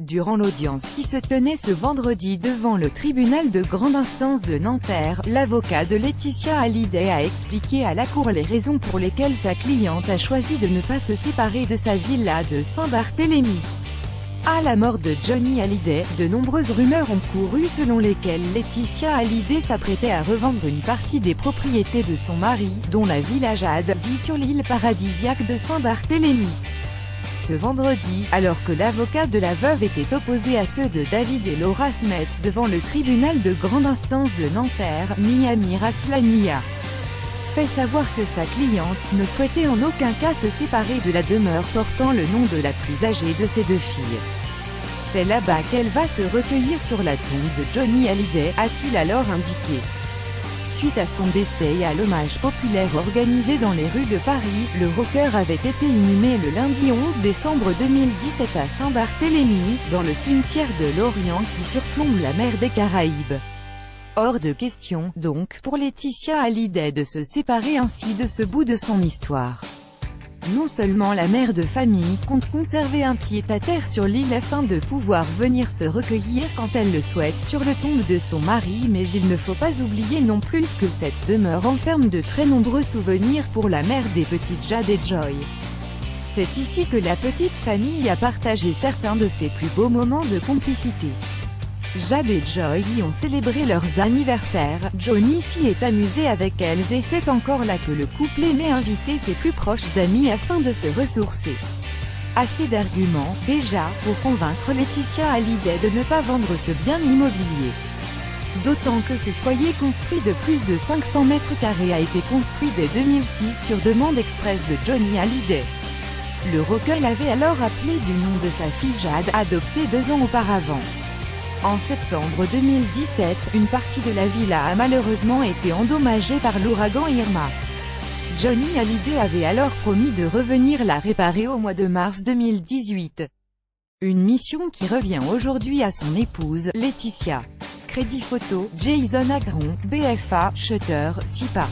Durant l'audience qui se tenait ce vendredi devant le tribunal de grande instance de Nanterre, l'avocat de Laetitia Hallyday a expliqué à la cour les raisons pour lesquelles sa cliente a choisi de ne pas se séparer de sa villa de Saint-Barthélemy. À la mort de Johnny Hallyday, de nombreuses rumeurs ont couru selon lesquelles Laetitia Hallyday s'apprêtait à revendre une partie des propriétés de son mari, dont la villa Jadzy sur l'île paradisiaque de Saint-Barthélemy. Ce vendredi, alors que l'avocat de la veuve était opposé à ceux de David et Laura Smet devant le tribunal de grande instance de Nanterre, Miami Raslani a fait savoir que sa cliente ne souhaitait en aucun cas se séparer de la demeure portant le nom de la plus âgée de ses deux filles. C'est là-bas qu'elle va se recueillir sur la tombe de Johnny Hallyday, a-t-il alors indiqué. Suite à son décès et à l'hommage populaire organisé dans les rues de Paris, le rocker avait été inhumé le lundi 11 décembre 2017 à Saint-Barthélemy, dans le cimetière de Lorient qui surplombe la mer des Caraïbes. Hors de question, donc, pour Laetitia Hallyday de se séparer ainsi de ce bout de son histoire. Non seulement la mère de famille compte conserver un pied-à-terre sur l'île afin de pouvoir venir se recueillir quand elle le souhaite sur le tombe de son mari, mais il ne faut pas oublier non plus que cette demeure enferme de très nombreux souvenirs pour la mère des petites Jade et Joy. C'est ici que la petite famille a partagé certains de ses plus beaux moments de complicité. Jade et Joy y ont célébré leurs anniversaires, Johnny s'y est amusé avec elles et c'est encore là que le couple aimait inviter ses plus proches amis afin de se ressourcer. Assez d'arguments, déjà, pour convaincre Laetitia Hallyday de ne pas vendre ce bien immobilier. D'autant que ce foyer construit de plus de 500 mètres carrés a été construit dès 2006 sur demande express de Johnny Hallyday. Le rocker l'avait alors appelé du nom de sa fille Jade, adoptée 2 ans auparavant. En septembre 2017, une partie de la villa a malheureusement été endommagée par l'ouragan Irma. Johnny Hallyday avait alors promis de revenir la réparer au mois de mars 2018. Une mission qui revient aujourd'hui à son épouse, Laetitia. Crédit photo, Jason Agron, BFA, Shutter, SIPA.